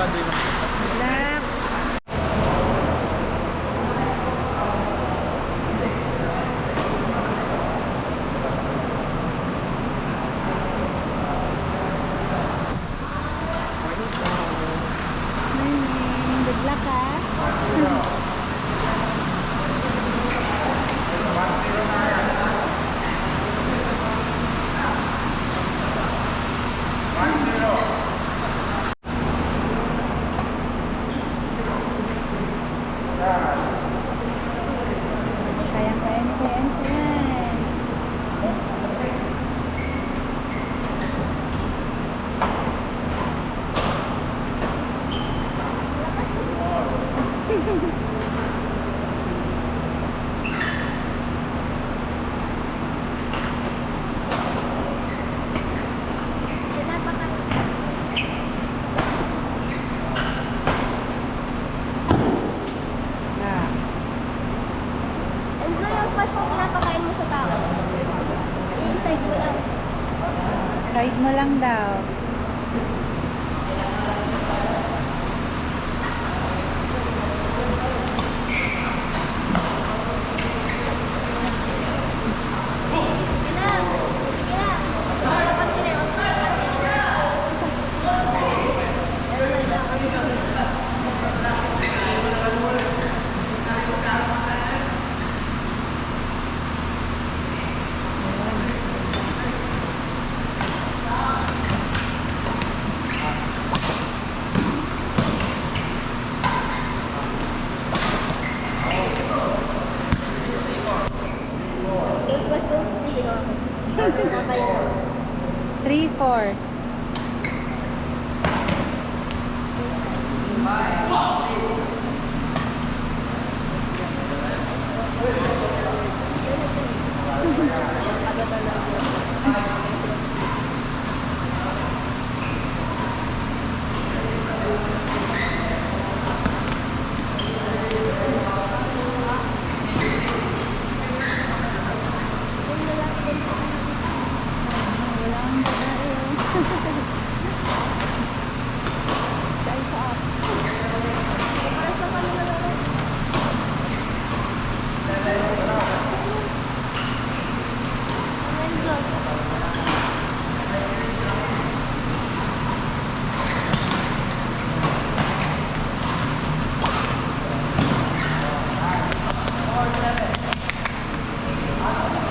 Black. Morning. Good luck, ha? Kayang-kaya ni Kuya Enzo yan. Enzo, yung smash mo pinapakain mo sa tao. I-side mo lang. Side mo lang daw. Sige lang. Sige lang. Wala pansinin. Wala yung smash mo, sisigaw ako. Papaya na. 3-4. Walang babae. Isa-isa up. Para sa kanila lang. Enzo.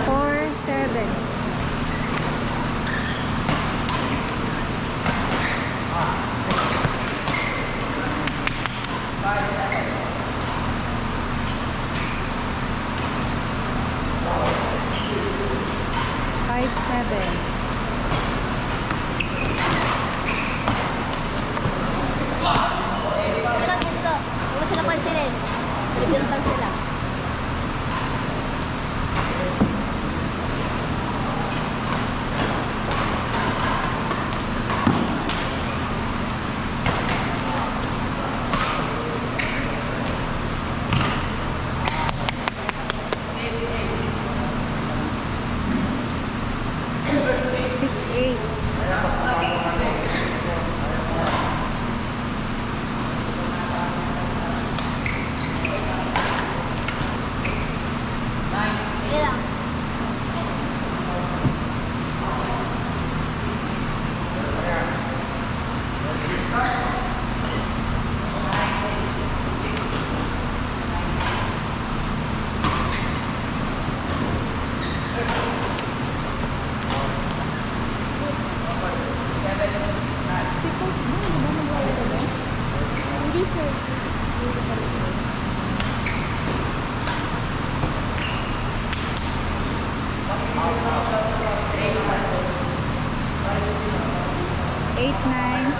Four, seven. Five, seven. Sige lang, Enzo. Huwag mo sila pansinin. Reviews lang sila. Six, eight. Sige lang. Si Coach mo, di ba maglalaro ba? Hindi, sir. Eight, nine.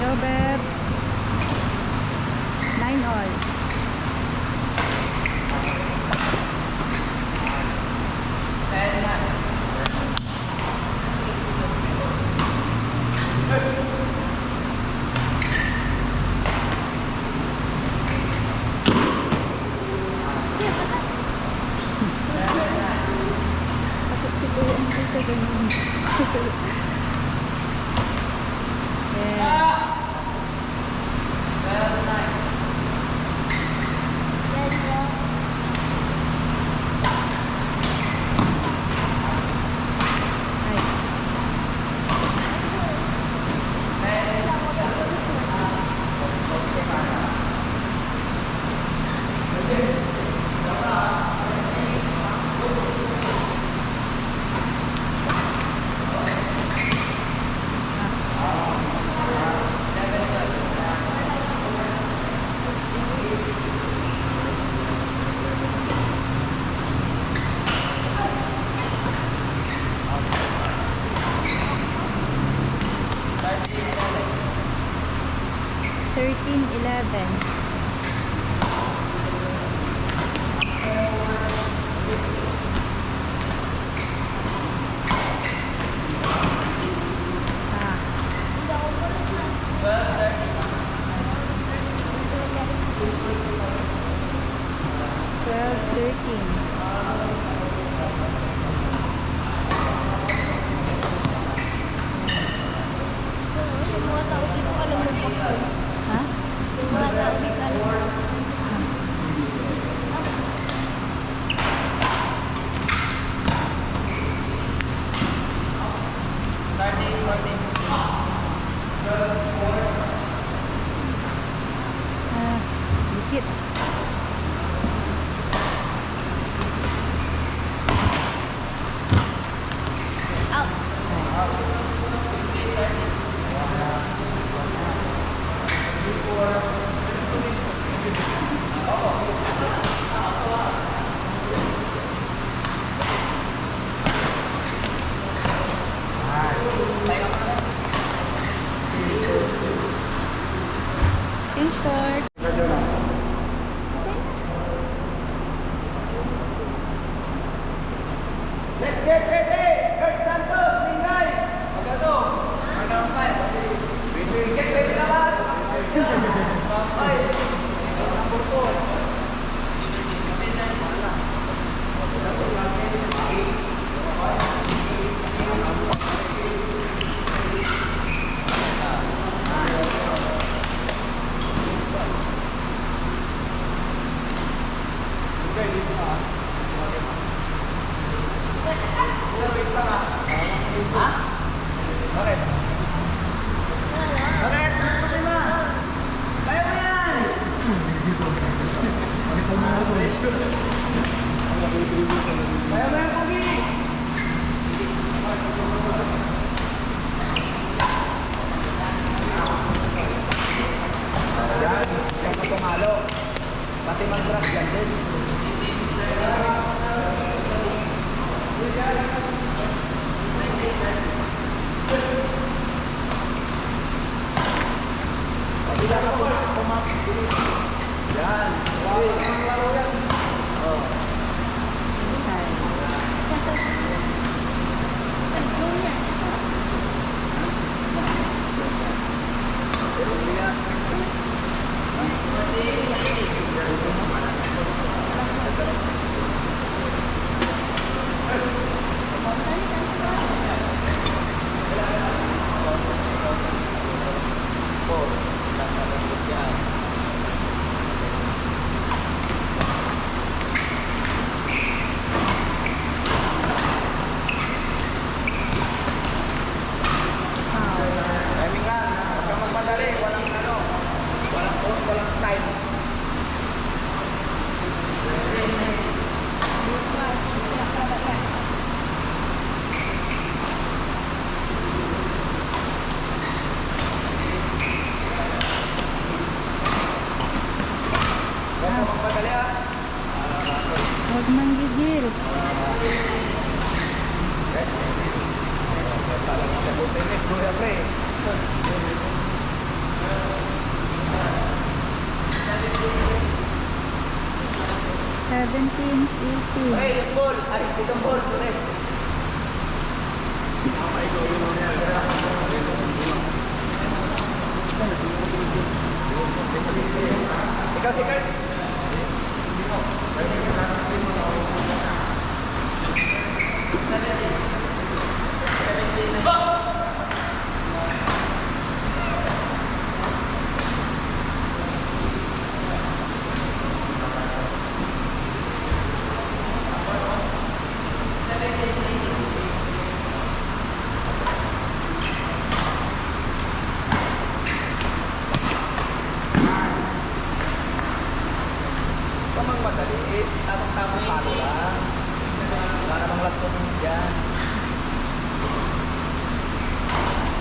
Go, Beb. 9 all. 13-11. Ah, Hindi ako malas na. 12-13. Yung mga tao dito alam mo pa. Ha? Yung mga tao dito alam mo. Ah, dikit. Out. Change card. Let's get ready! Kurt Santos, Lingay! Magado! Round 5. Get ready lahat! Round 5. Number 4. Ha? Bakit? Bakit? Ano problema? Kaya mo yan! Kaya mo yan, Pogi! Yan, yung patumalo. Pati mag-drop yan din. Pabila ka po, pumap. Yan. Okay. Laro yan. Oh. Inside. Nag-blow niya. Pero siya. Timing lang. Huwag kang magmadali. Walang ano. Walang time. Huwag kang magmadali ah. Huwag manggigil. Okay. Talagang sagutin eh. Kuya pre. Seventeen, 18. Hey, yes ball. Ay, second ball. Sorry. Ikaw si Kers. Kamang madali eh. Tamang-tamang palo lang. Wala namang last 2 minutes yan.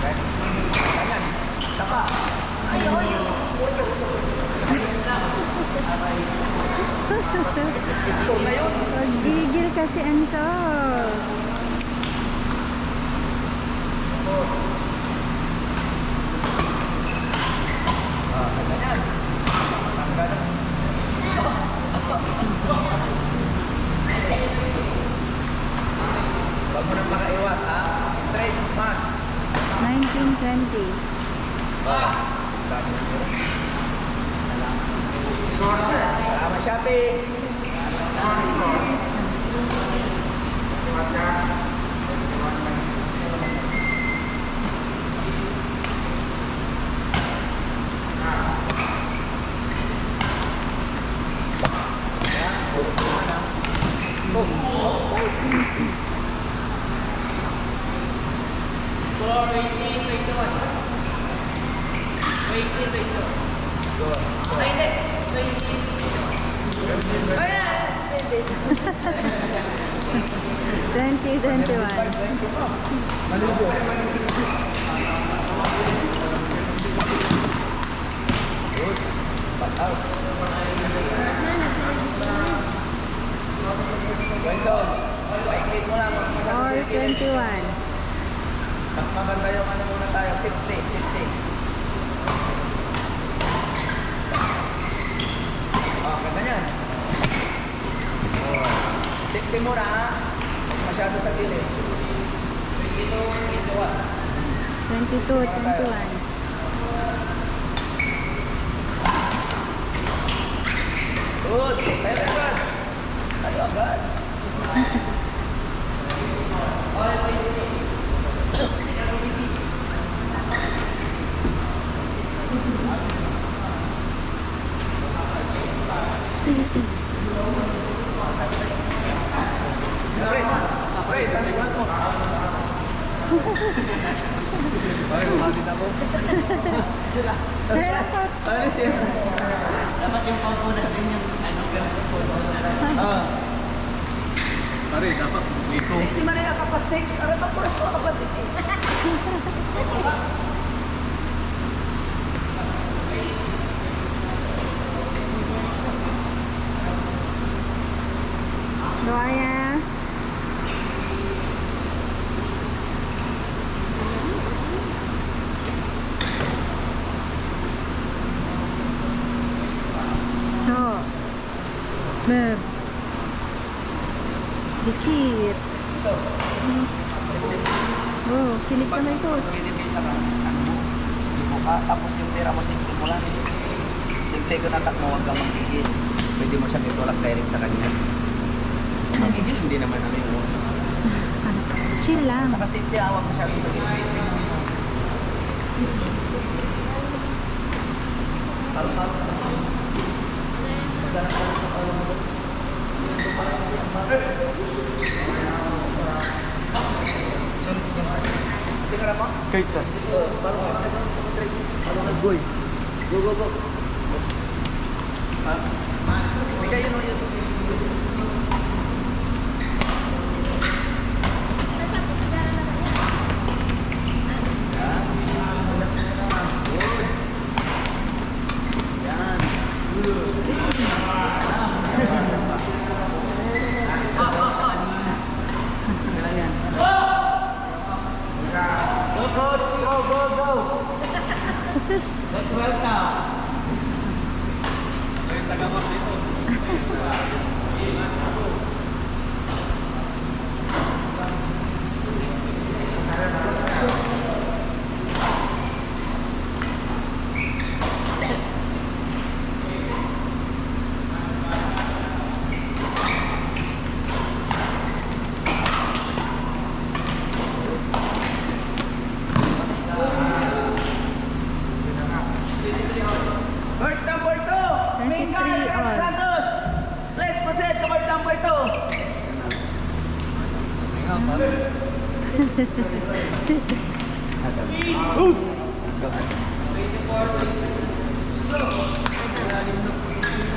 Okay? Ganyan. Saka. Ayun. Score na yun. Huwag gigil kasi, Enzo. Ah, jumping. Twenty, 21. Wenson, paiklit mo lang. Masyado Or kilikilin. 21. Mas maganda yung ano muna tayo, safety, safety. Oh, ganda yan. Oh. Safety muna ha. Masyado sa gilid. 22, 21. Good. Tayo agad. Tayo agad. Pre, taliwas mo. Pare, kumabit ako. Pare, siya. Dapat yung photo natin yung ano, ganun photo natin. Pare, dapat dito. Hindi man rin nakaplastik. Aray, papuras ko nakaplastik eh. Doaya. So, Beb. Dikit. So, Oh, kilig ka na ito. pwede kayo sa ano mo, ibo ka, tapos yung pera mo, simple mo lang. Yung second attack mo, huwag kang manggigil. Pwede mo siyang itulak direct sa kanya. Kung manggigil, hindi naman ano yung Chill lang. Saka simple, hawak mo siya dito. Simple mo. Kahit saan? Goy. Go, go, go. Bigay yun yun sa Go, coach! Go, go, go! Let's welcome! Ay, taga-map dito. Court number 2, Miguel 23 all. Santos. Let's proceed to court number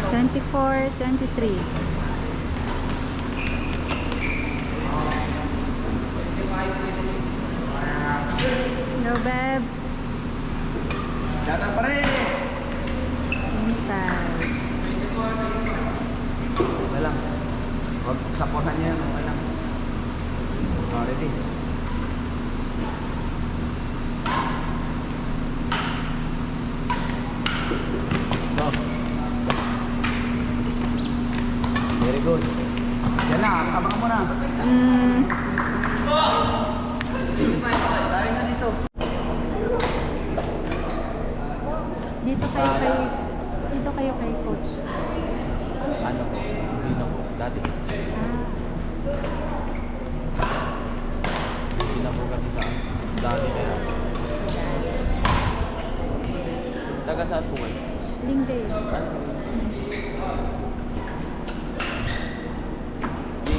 24, 23. Go, Beb. 2. Jatan pa rin. Inside. Wala lang. Huwag sapotan niya yan. Wala lang. Oh, ready. Go. Very good. Yan na, abang mo na. Tayo na dito. Dito kayo kay coach. Ano? saan po kayo? Lingday. Di,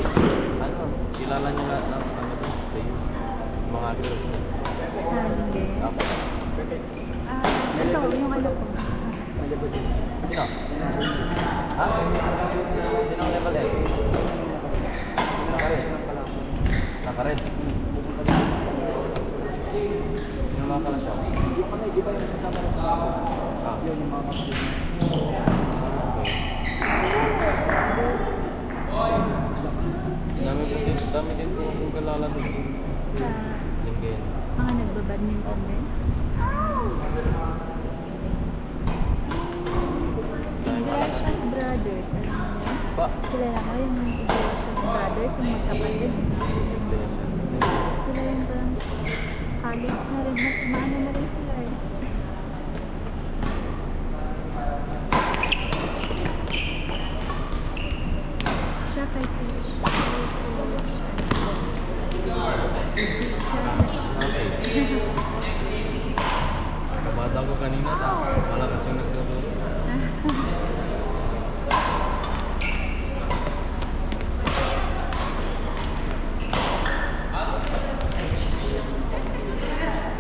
ano, kilala niyo lahat ng ano to, players. Mga girls. Sa Lingday. Ako. Ito, yung ano ko. Sino? Ha? Sino ang level eh? Naka-red. Naka-red. Sino mga kalasyaw? Ah. Dami din po akong kalala doon. Sa Linggen. mga nagbabadminton din. Iglesias Brothers. Alam mo yun? Ba? Sila lang o yung Iglesias Brothers, yung magkapatid. Sila yung parang college na rin. Maano na rin sila eh. Siya kay Fish. Okay. Kabata ko kanina, malakas yung nagtuturo.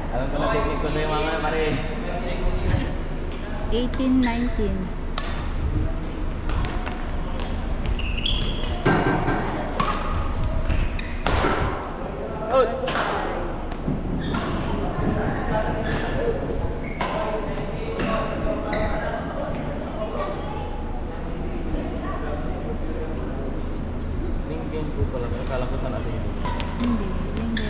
Alam ko na technique ko sa'yo mga Mari. 18-19. Linggen po pala. Akala ko saan nasa ito. Hindi. Hindi.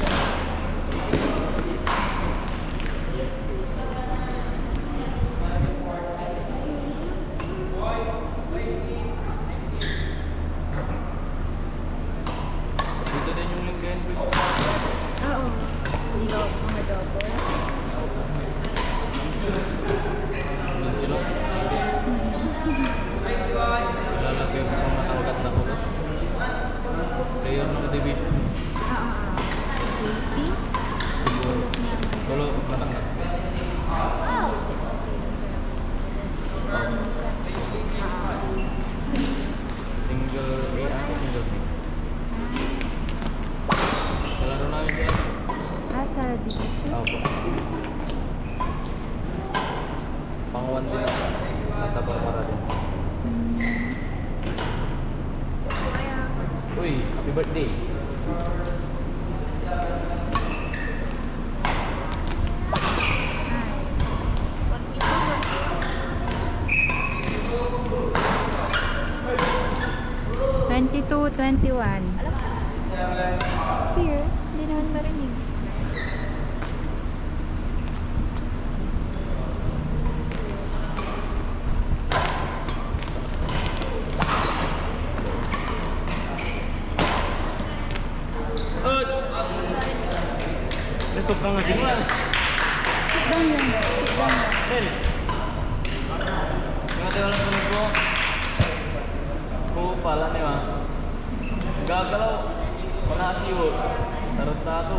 Dito din yung Linggen po. Oo. Hindi mga double. Doon sila. Lalagay ko sa matawag na ko. Player ng division. JP. Siguro. Solo matangkat. Single A ang single B. Kalaro namin siya. Sa division. Opo. Pang-1 din ako. Natabang para din. Uy, happy birthday. Hi. 22-21. Here, hindi naman marinig. Sobrang nga din lang. Sit down lang. Sit down lang. Ben! Mga tayo lang puno ko. Pala ni ma. Gagalaw. Manasiyo. Tarot na ito.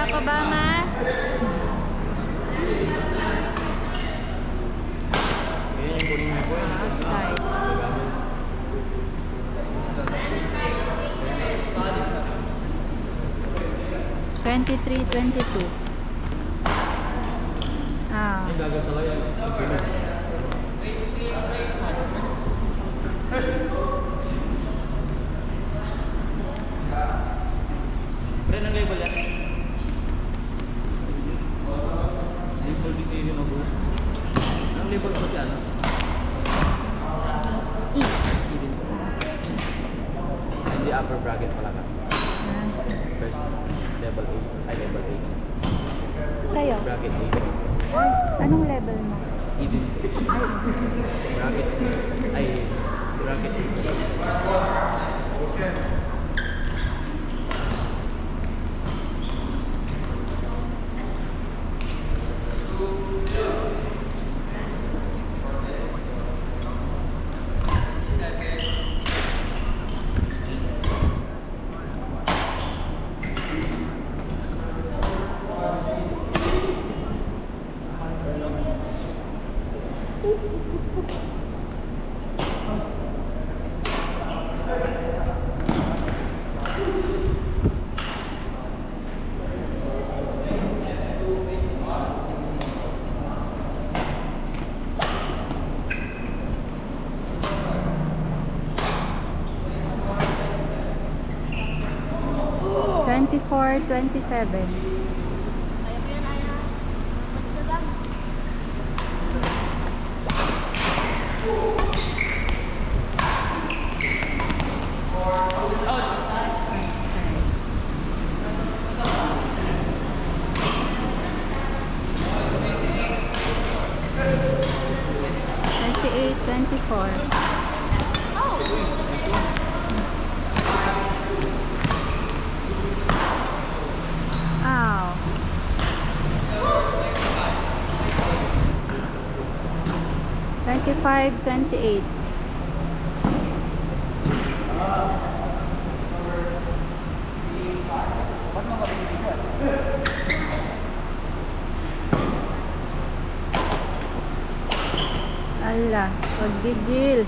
Barack Obama. Yan yung kunin mo po. Outside. 23-22. Ah. Ay, gagasala yan. Pre, ang label yan? Label di sino na po. Ang label ko si ano? E. E din po. Hindi upper bracket pala ka. Ah. First level 8. Ay, level 8. Kayo? Bracket 8. Ay, anong level mo? E din. Bracket. Ay, bracket 8. Twenty-four, 27. Ayaw mo yan, Aya. Magsa lang. Twenty-eight, 24. Ow. 25, 28. Ala, paggigil.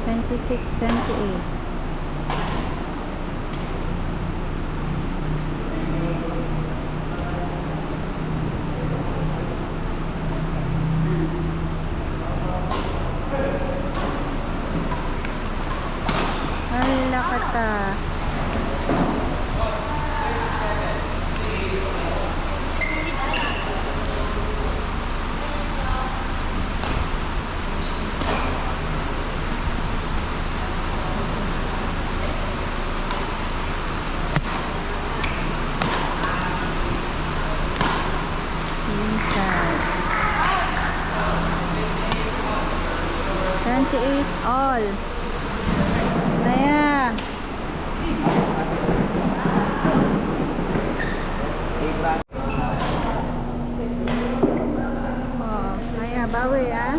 26, 28. Ala kata. Inside. 28 all. Maya. Oh, Maya, bawi ah.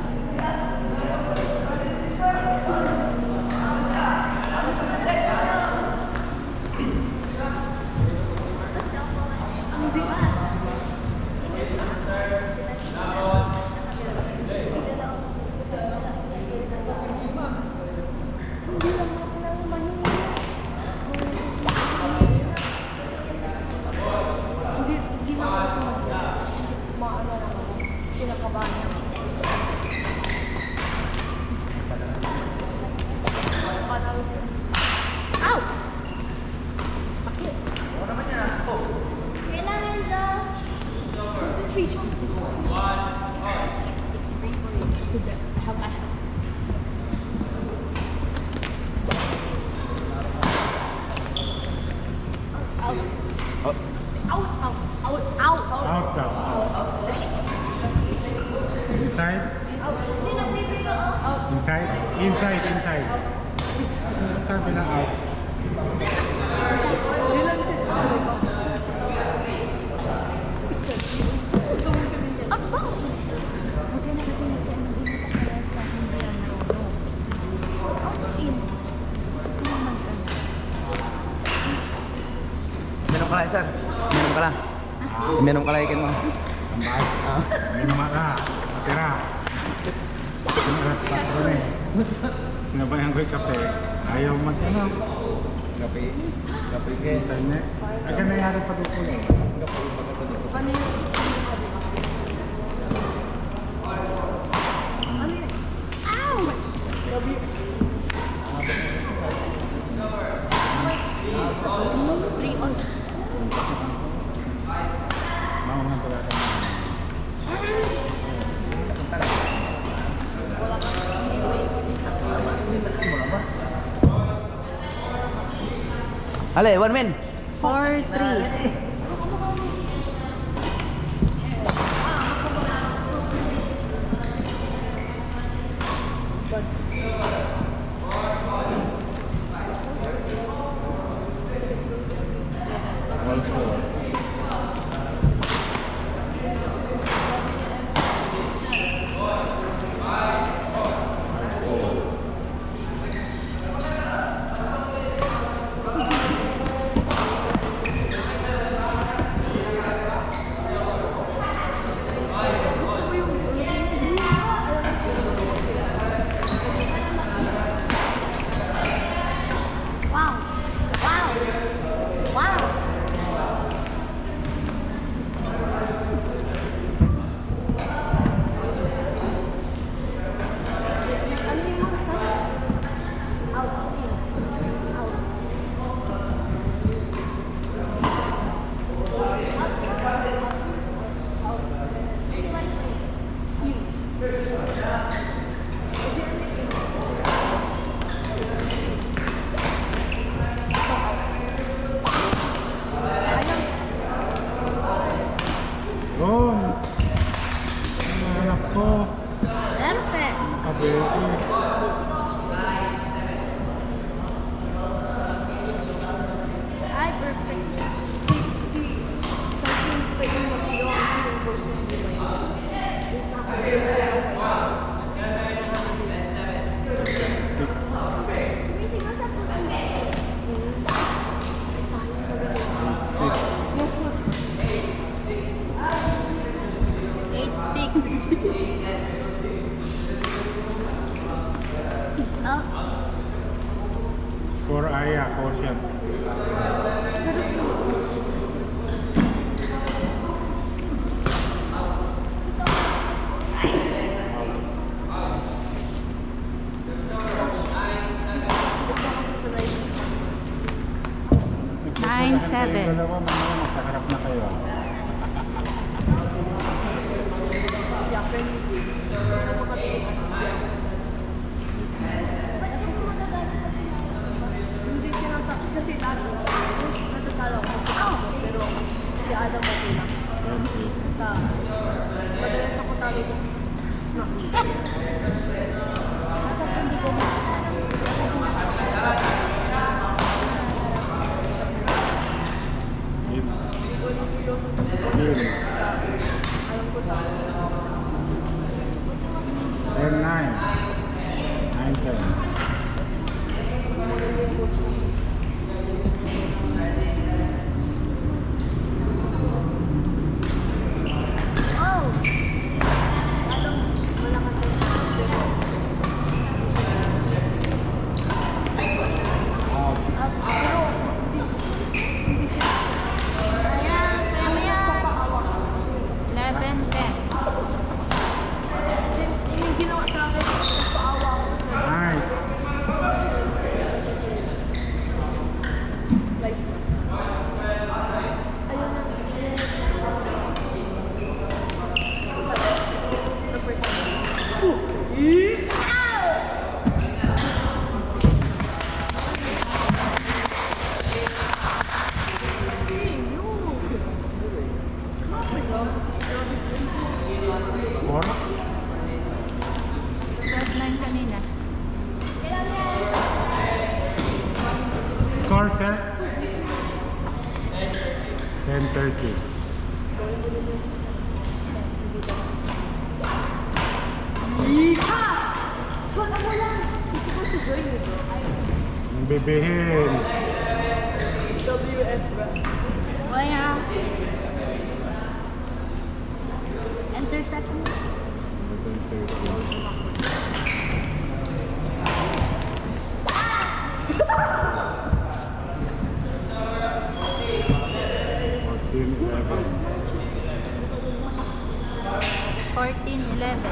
ka lang, sir. Uminom ka lang. Uminom ka lang, ikin mo. Ang bahay. Minuman ka. Matira. Patron eh. Nabayan ko yung kape. Ayaw mag-ano. Kape. Kape ke. Internet. Ay ka nangyari pa dito eh. Maungan pala ka. Ale, 1 min. 4-3. All four. Wow! Wow! Wow! Ano yung mga sa? Out. Out. Yun. Ang anak ko. Perfect! Kabete. Ay, perfect. Sumisigaw sa puto. Oh, Score Aya, quotient. Nine, seven. Kayong dalawa, mamaya magkaharap na kayo. Hindi sinasakit kasi dati. Natatalo ko sa pero si Adam okay lang. 20. Madalas ako talo dito. Dapat hindi ko Yun. ulit seryoso sa sagot. Yun. Alam ko talo. 10-9. 9-10. oh! Adam, malakas yung Out. pero hindi siya. Kaya maya. 11-10. Yung ginawa sa akin, nagpaawa ako. Nice. Slice na. Ayun na. The first time. Score? 12-9 kanina. Score, sir? 10-30. Wala mo lang. Gusto ko si Joy nito. Ang bebehin. WF ba? Kaya. Enter setting. 14-11.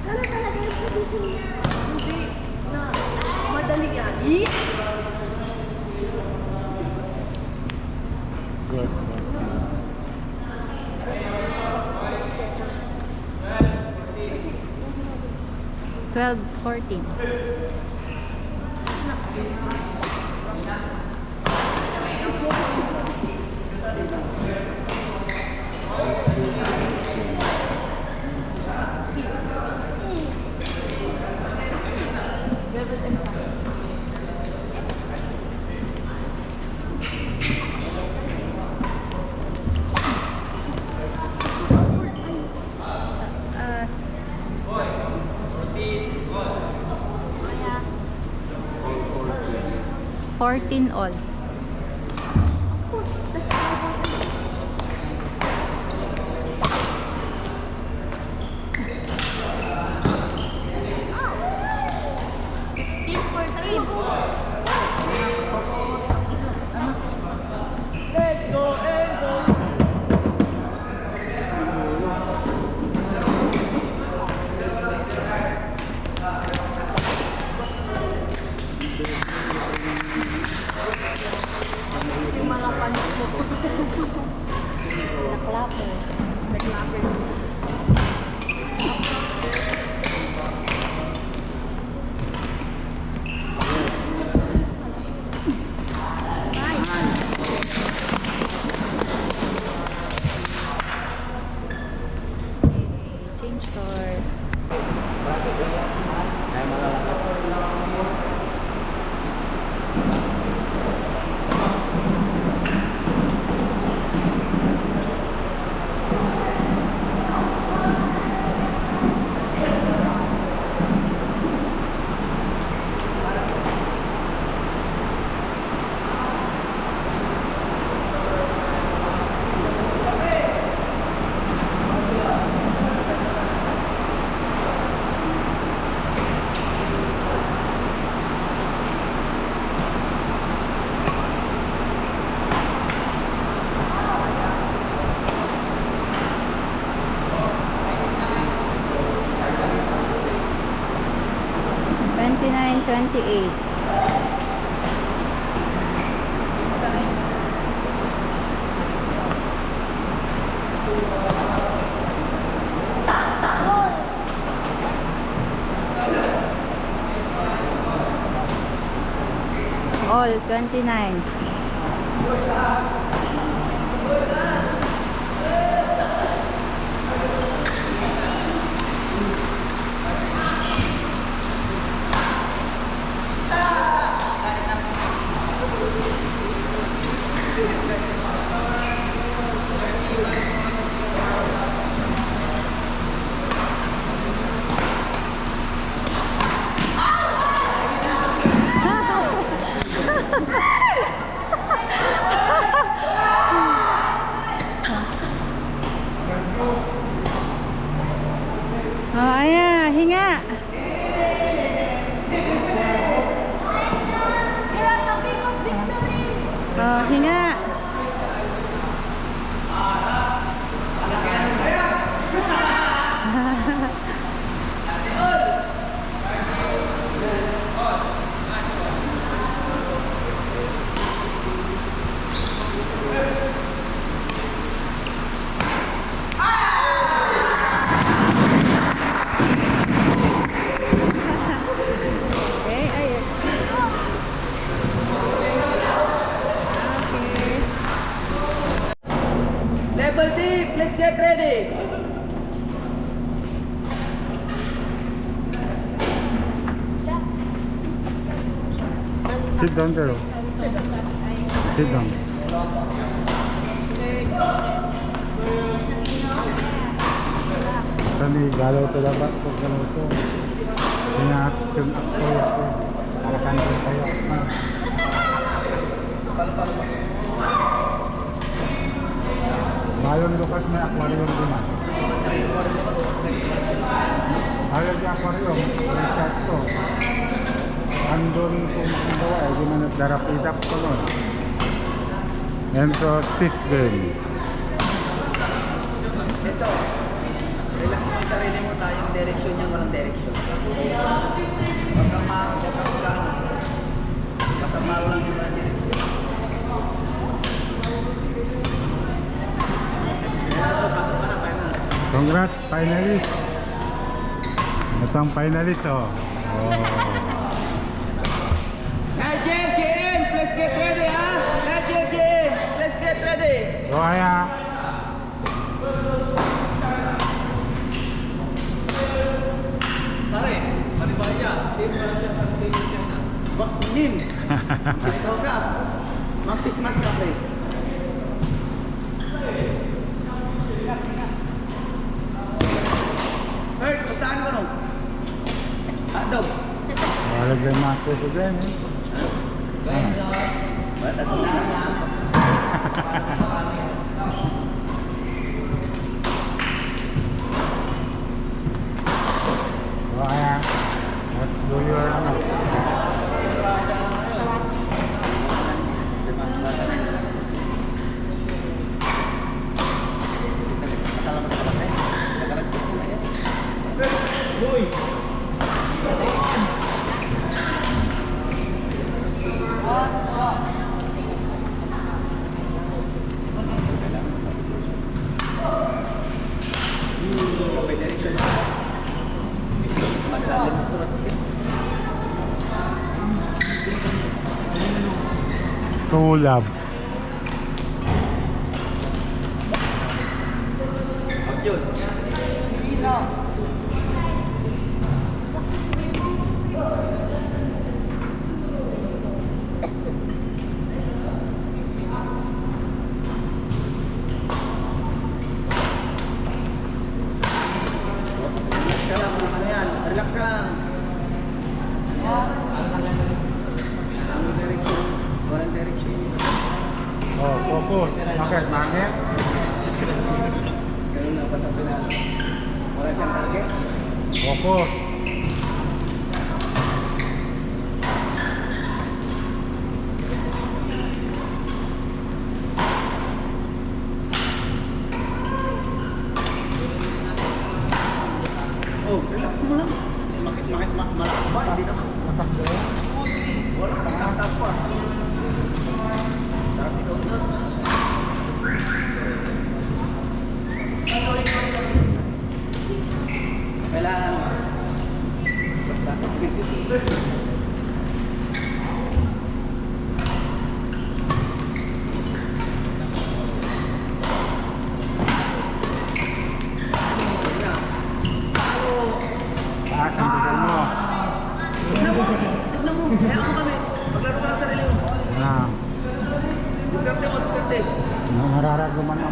Ano talaga yung position niya? Hindi na madali yan. Good. 12-14. Kaya. 14 all. Team 14. Let's go, Enzo! Yung mga panis mo. Clappers. Nag-lapper. Change for Kaya malalaki. $29.28. All 29. Oh, ayan, hinga. Oh, hinga. Okay, ay. Okay. Level deep, let's get ready. Sit down, girl. Sit down. Kami galaw to dapat pag galaw to. Pinatun ako ako. Para kanil kayo. Don Lucas may aquarium din ah. Mga sarili ko rin naman. Ayaw di aquarium, resort to. Andun kung makambawa, di man nagdarapidap ko nun. Yan so, 6 game. So, relax mo yung sarili mo, tayong direction niya, walang direction. Huwag kang masama lang yung walang direction. Pasok ka na, final. Congrats, finalist. Ito ang finalist oh. Nigel, KM, please get ready ha! Nigel, KM, please get ready! So kaya, Pare, panibay niya. Team para siya pag-team siya na. Nim! Pismas ka. Mampismas ka, pre. Hurt, bastahan ko no? Daw. walag lang mako ko dyan eh. Ba't ito na? So kaya, let's do your ano. Tulab. Yun. Relax ka lang. Walang direction. Oh, focus. Bakit? Mangit? Ganun na pa sa pinalo. Wala siyang target. Focus. Oh, relax mo lang. Malakas ba? Hindi naman. Matakbo. Wala, taas-taas pa. Sarap ikaw doon. Kailangan sakit pagsusunod. Taas ang bigay mo. Tignan mo! Kaya ako kami. Maglaro ka lang sa sarili mo. Ah, Diskarte mo, diskarte. nararaguman mo.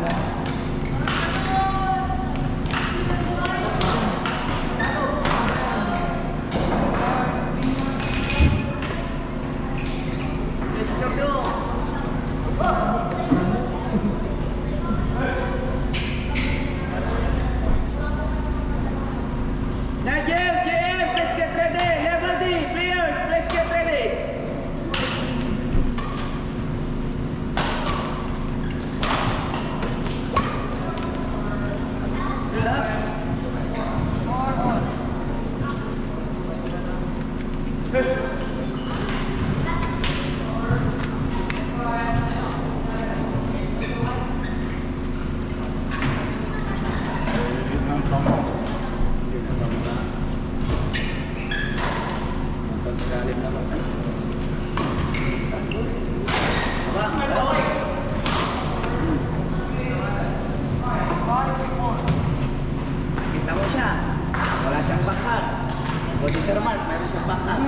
Diskarte mo. Nigel, JM, please get ready. Level D, players, please get ready. Relax. Pagkalim naman. Kita mo siya. Wala siyang backhand. Body Sir Mark, mayroon siyang backhand.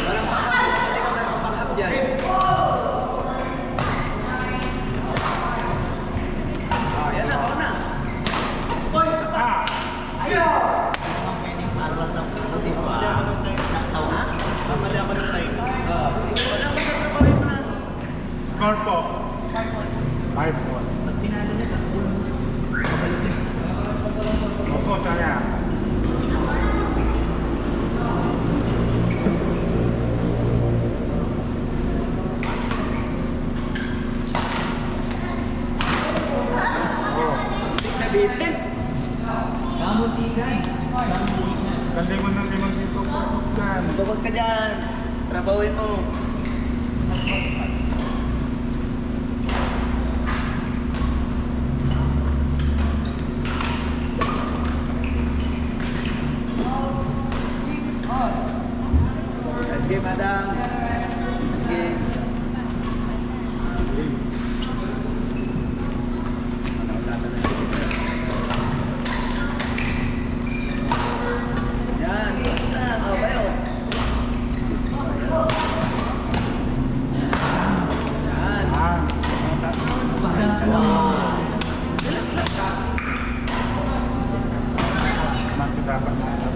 Walang backhand. Hindi ka mayroong backhand dyan. Yan na, ako na. Uy! Ayaw! Mamali ako ng time. Wala ko sa trabaho mo na. Score po. 5 volt. Pag pinalo niya, mabalik din. Opo, saya. Oh, Nabitin. Kamutikan. kalimon ng limang dito. Focus dyan. Focus ka dyan. Trabawin mo. Let's go, madam. Let's go. Yan, basta. Oh, bayo. Yan. Ah, mas dapat na ito.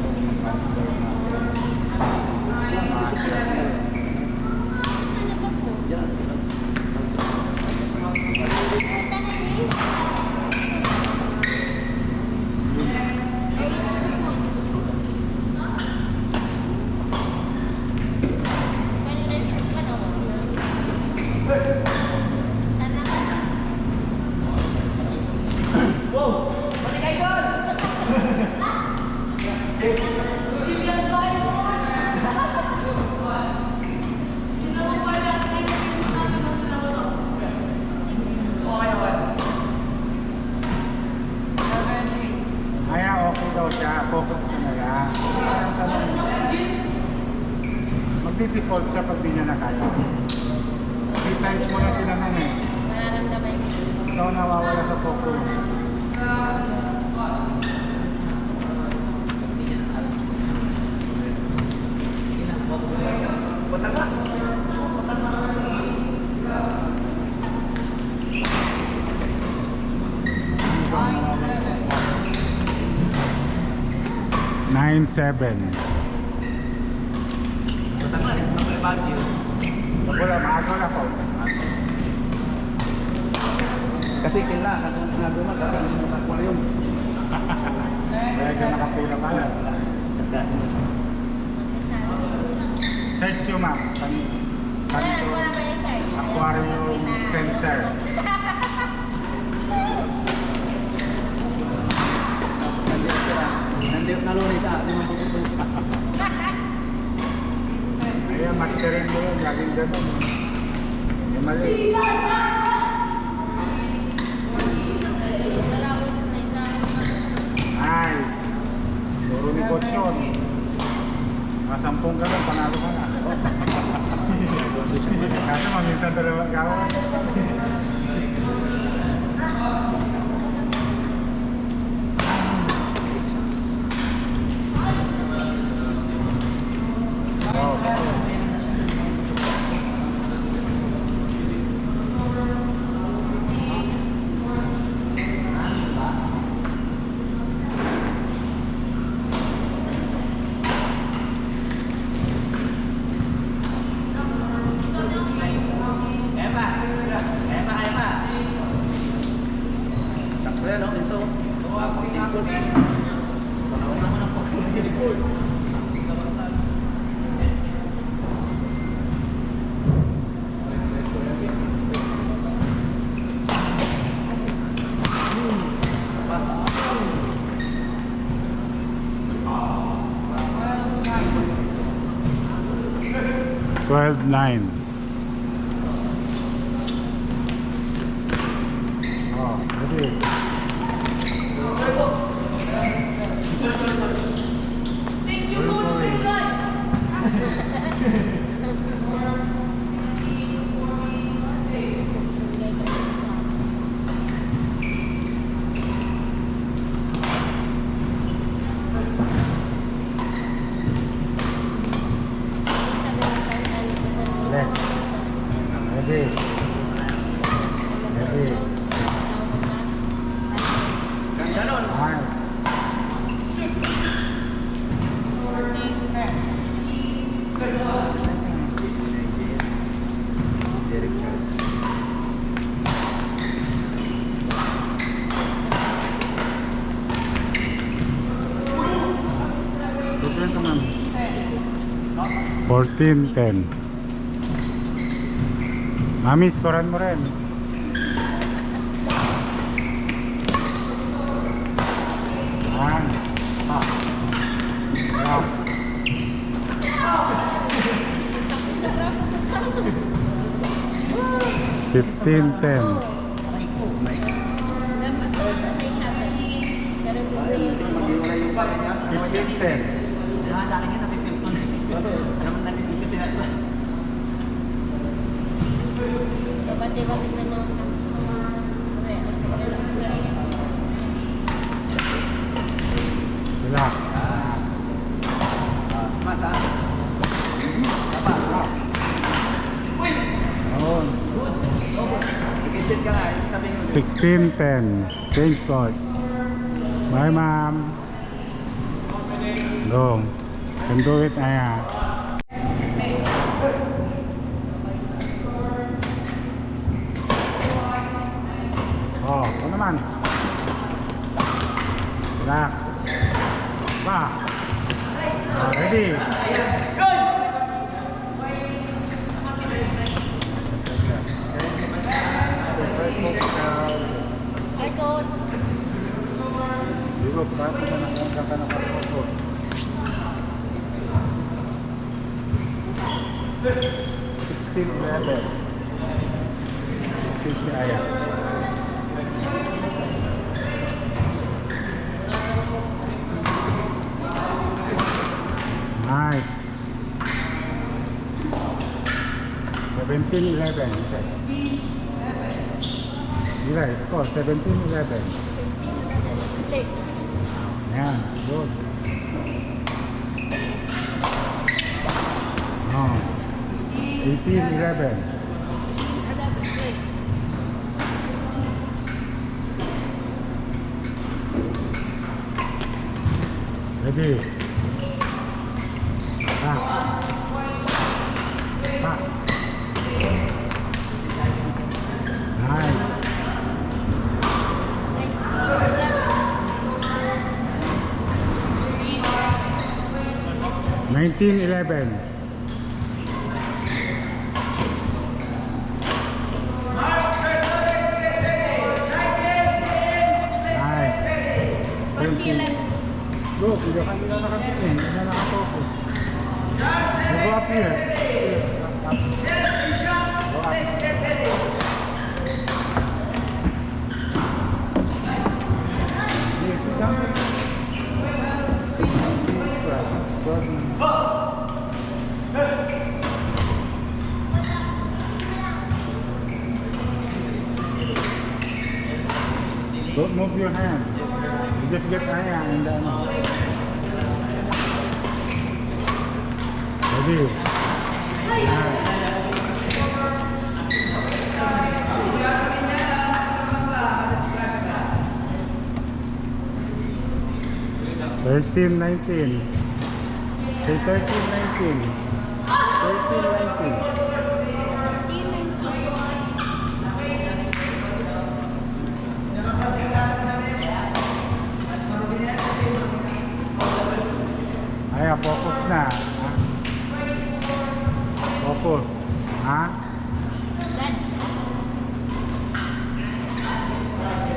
Kaya okay daw siya, focus ka na lang. Magdi-default siya pag di niya na kaya. 3 times mo na tinanong eh. Mararamdaman ko. Ikaw nawawala sa focus. Punta ka. 9-7. Punta ka. Ako yung Baguio. Wala, maaga na po. Kasi kila, nagumag ka rin yung aquarium. Kaya ka nakapila ka lang. Tapos kasi mo. Search yun ma'am. Wala ba yung search? Aquarium Center. Nandito sila. Nandito nalunay sa akin yung pagkukulong. Kaya masterin mo yun, laging ganun. Yung mali. Nice. Puro ni coach yun. Mga 10 ka lang, panalo ka na. Kasi maminsan dalawa gawin. Sakto yan, no? So, panahon naman ang pagkukulong. $12.9. Oh, ready. Thank you, Coach Ray. Left. Ready. Ready. Ganda nun. Nice. 15-10. Mami, skoran mo rin. Yan. Ah. 15-10. Dapat to say happen. Pero gusto yun. Maghiwalay yung pare niya sa kanya. 15-10. Sa akin yun, napipil ko na. Alam mo, nandito kasi na. Dapat iba tignan mo kasi. Relax. Masa. Tapa. Doon. Ikinsit ka nga. Sabi nyo. 16-10. Change court. Bye, ma'am. Go. Can do it, Aya. Oh, ano naman? Relax. Pa. Oh, ready. I go. Digo, berapa ka nakapagpapot? 16-11. 16 si Aya. Nice. 17-11. Gila, score 17-11. Yan, good. Oh. 18-11. Ready? Back. Back. Nice. Nineteen 11. Nice. 20. Go, hindi ka nila nakatingin, hindi na nakafocus. Go up here. Go up. Don't move your hand. You just get Aya and then. Ready? Nice. 13-19. Say 13-19. 13-19. Ay, focus na. Ha? Focus. Ha?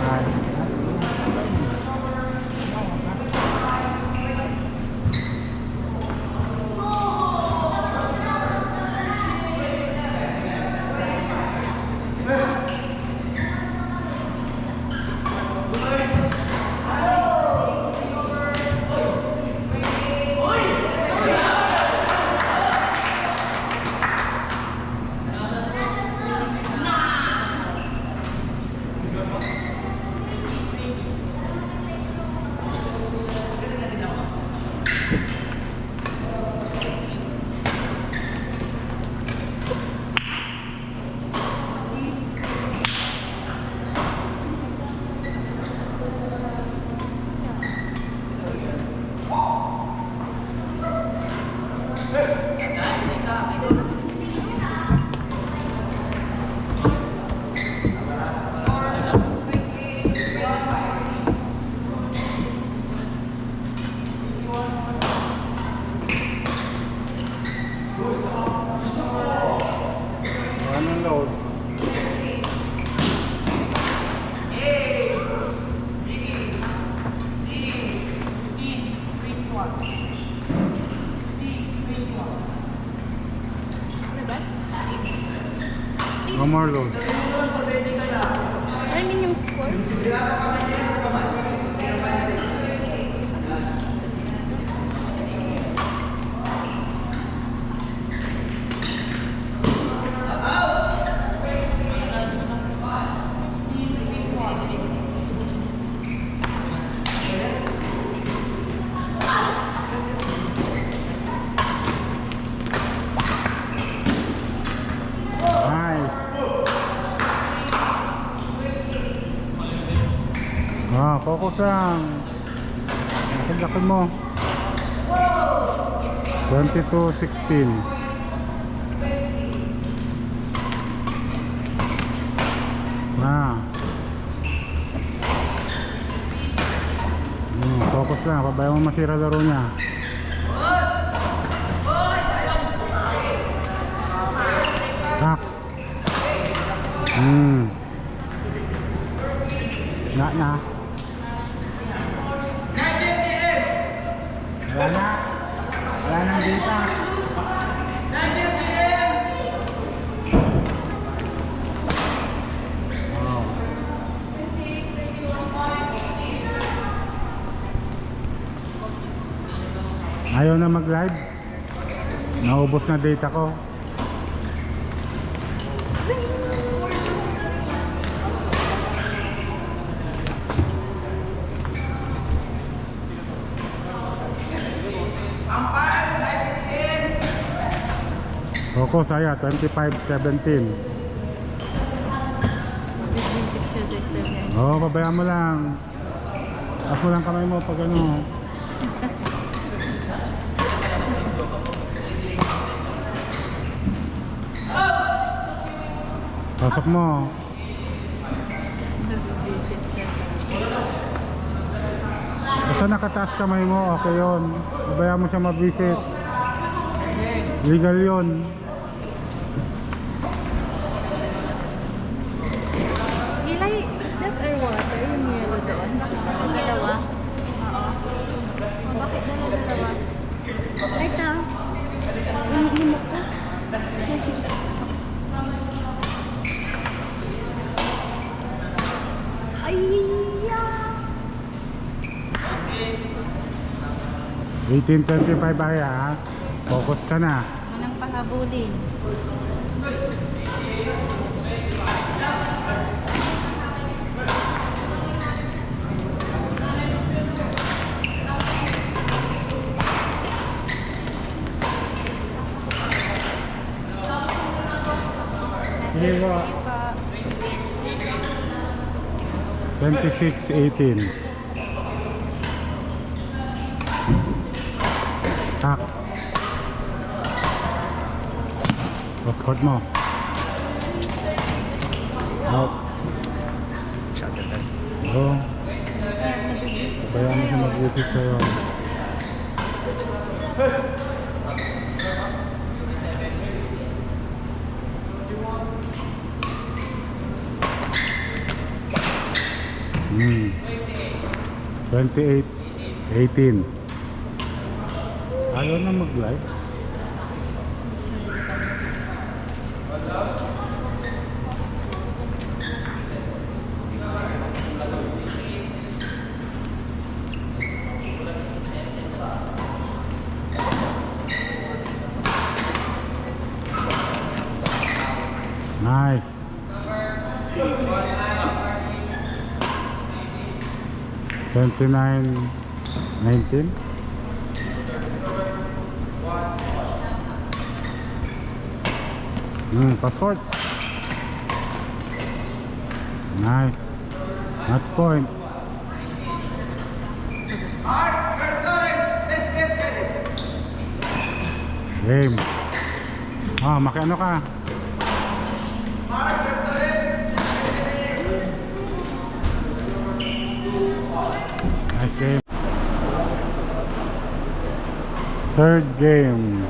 Ay. One more load. I mean yung score? Nice. Focus lang. Laki mo. 22-16. Focus lang. Pabayaan mo masira laro niya. Tak. Na. Wala nang data. Oh. Ayaw na mag-live. Naubos na data ko. Focus saya 25-17. Oh, pabayaan mo lang. Taas mo lang kamay mo pag ano. Pasok mo. Basta nakataas kamay mo, okay yun. Pabayaan mo siya mag-visit. Legal yun. Gilay, is that air water? Yung yellow doon? Ang dalawa? Oo. Bakit dalawa? Ay, ta. Hinihimok ko. Ay, yeah. 18-25 ay ha. Focus ka na. Manang pahabulin. Sige po. 26-18. Tak. Cross court mo. Out. Shot at that. Go. Kaya mo siya mag-visit sa'yo. Hmm. 28-18. Ayaw na mag-live. Nice. $29.19. Passport. Nice. Match point. Game. Makiano ka? Nice game. Third game.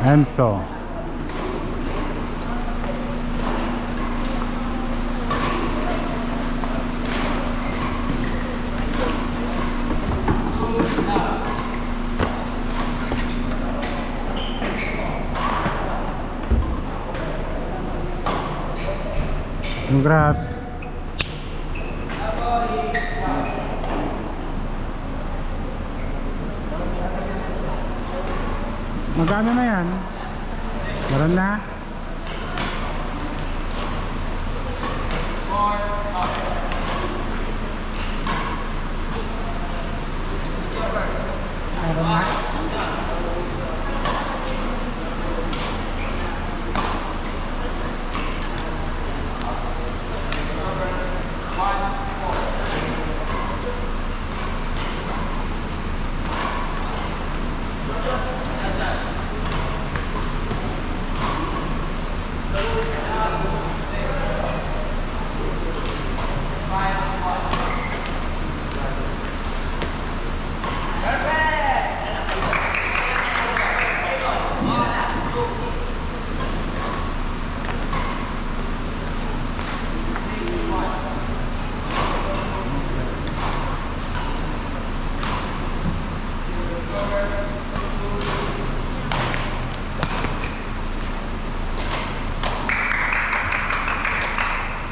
Enzo. Congrats. Magkano na yan? Meron na? Meron na?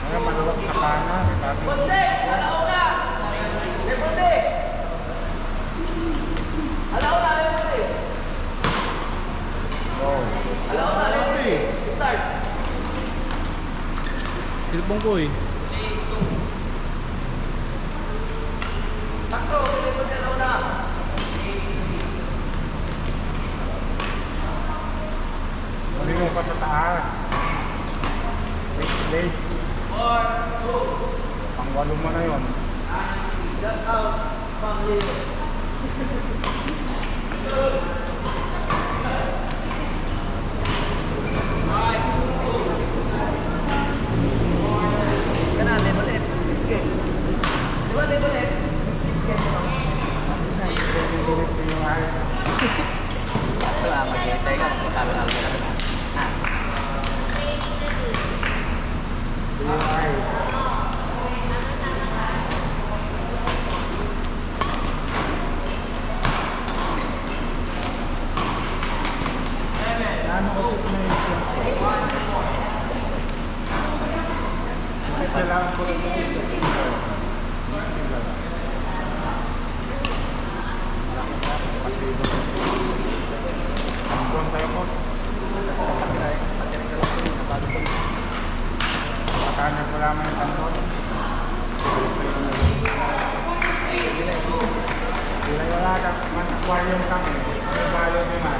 Ay, maluwag na pana. Silpong ko eh. Mali mo pa sa taas. Late. Pangwalo mo na yun. Sige na, level F. Sige. Di ba level F? Wala, mag-iintay ka. Magkasalo-salo ka na. Ah. Ano ko ito na yung kailangan ko lang ang tayo po. Makanya ko lamang yung tanong. Bila wala ka man aquarium kami. May balo naman.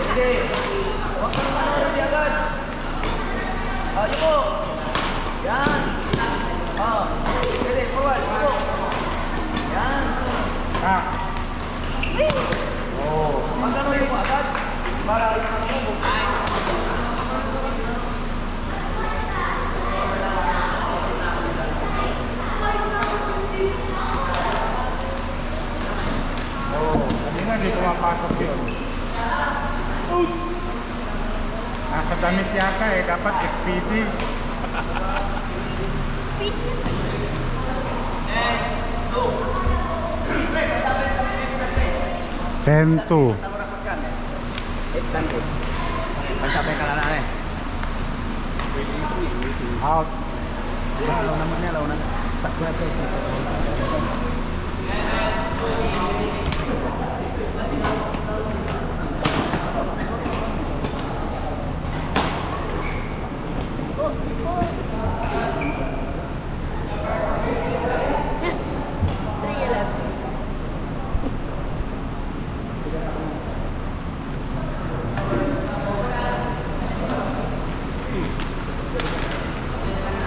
Sige. Huwag ka naman ako di agad. Yun po. Yan. Sige, forward. Yan. Ah. Oh. Huwag ka naman mo agad. Para ito na mo. Oh, kanina hindi pumapasok yun. Nasa damit yata eh, dapat speedy. Speed. 10-2. Pansapay ka na eh. Out. Law naman niya, law na. Sakya sa ito.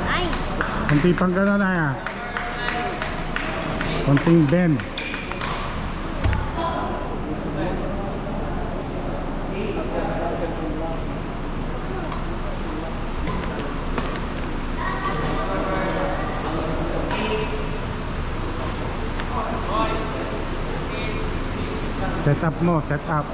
Nice. Kunti pang gano'n na yan. Kunting bend. Set up mo, set up.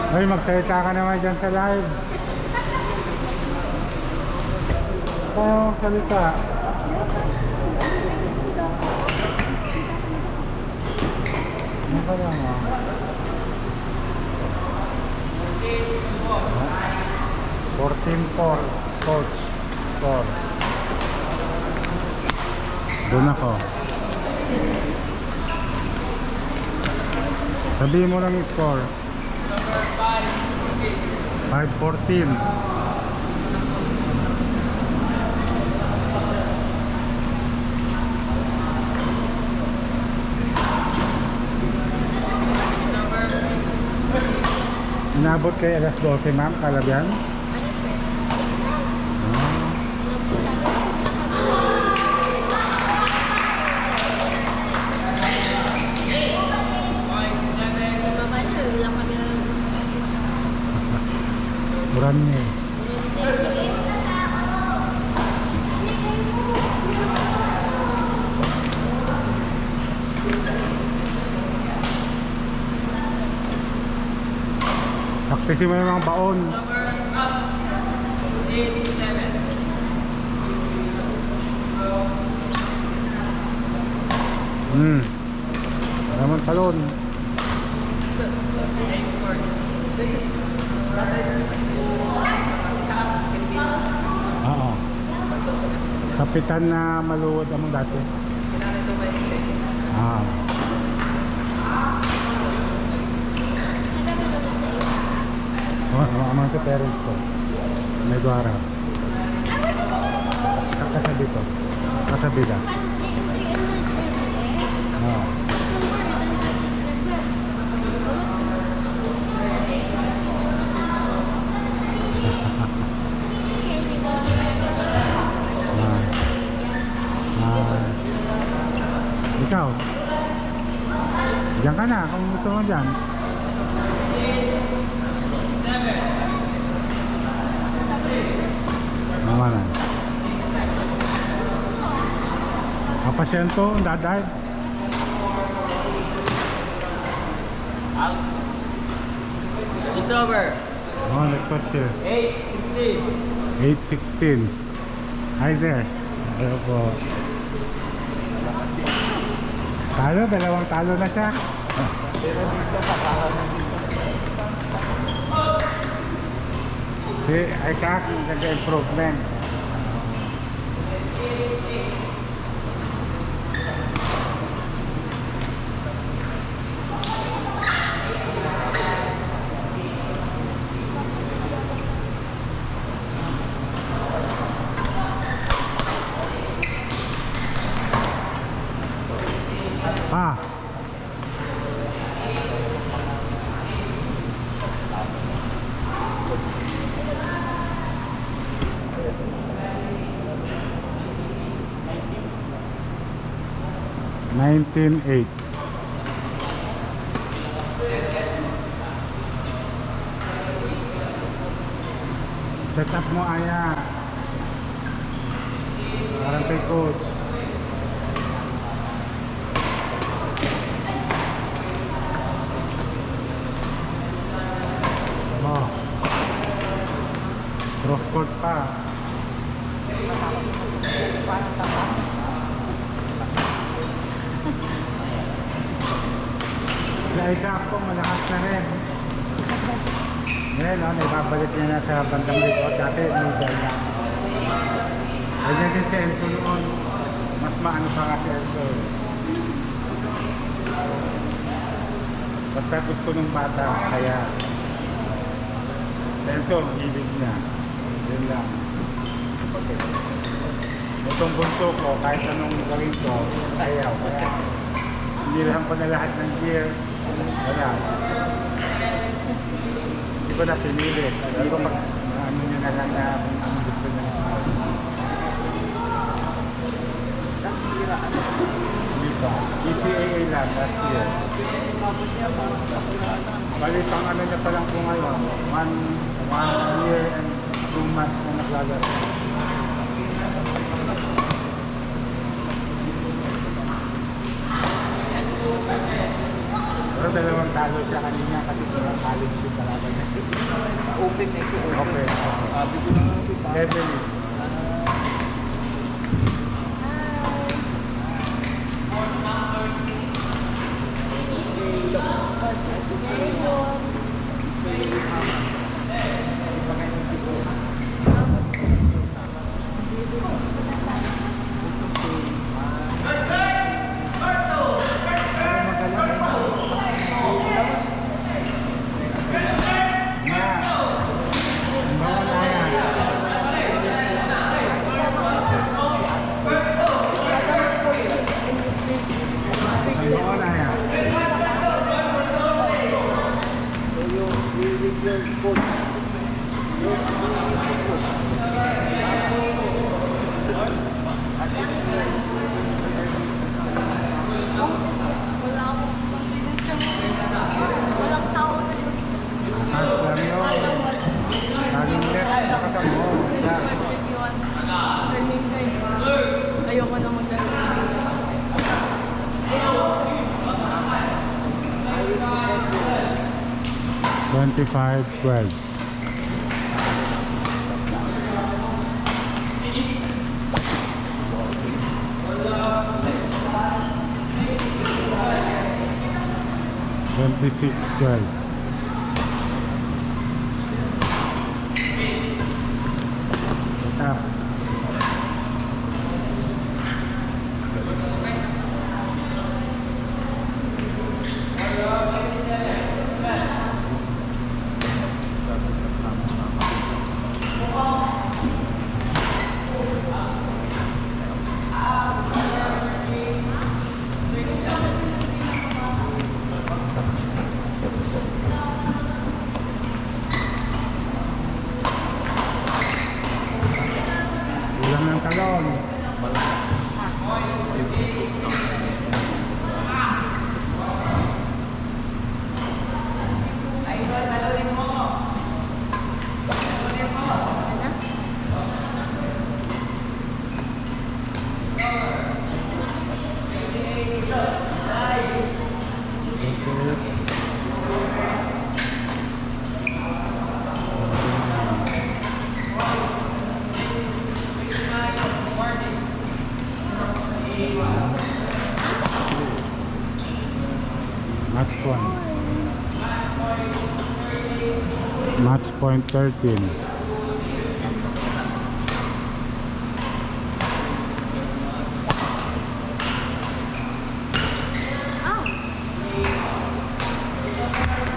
Ay, magsalita ka naman dyan sa live. tayo magsalita. Ano ka lang ah? 14-4 coach score. Doon ako. Sabihin mo lang yung score. 5-14. Inabot kay alas 12, ma'am, Kalabyan? Buran niya eh. Practice mo yung mga baon. Naman talon. Oo. Kapitan na maluwad among dati. Ah. Amang sa parents ko. May duwara. Kasabi ko. Kasabi ka. Oo. Ikaw? Diyan ka na kung gusto mo dyan. Naman na. Ang pasyento, daday. It's over. Oh, let's watch here. 8-16. 8-16. Hi there. Hello po. Talo, dalawang talo na siya. Pero dito kakaroon Si Isaac, nag-improvement. Pa. $19.8. Set up mo, Aya. Parang kay coach. Oh. Cross court pa. Si Isaac po, malakas na rin. Ngayon, no, naibabalik niya na sa bandang likod. Dati, middle na. Ganyan din si Enzo noon. Mas maano pa nga si Enzo. Basta gusto ng bata, kaya si Enzo, hilig niya. Yun lang. Itong bunso ko, kahit anong gawin ko, ayaw. Kaya, hindi lang ko na lahat ng gear. Wala. Hindi ko na pinili. Hindi ko ano nyo na lang na kung ano gusto nyo. Hindi pa. ECAA lang last year. Bali pang ano niya pa lang po ngayon. 1 year and 2 months na naglalaro. Pero dalawang talo siya kanina kasi college yung talaga niya. Open na ito. Okay. Sabi ko na, Heavily. Wala akong confidence kasi walang tao na yun. Taas lang yun. Laging left, nakasama mo. Yeah. Learning kayo. Ayoko na mag-learning. 25-12. Twenty-six, 12. Up. Ulang ng talon. Match point. Match point 13.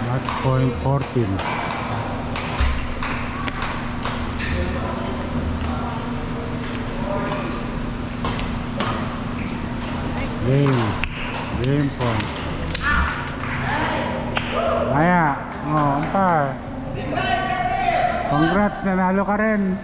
Match point 14. Game point. Maya, umpire. Congrats, nanalo ka rin.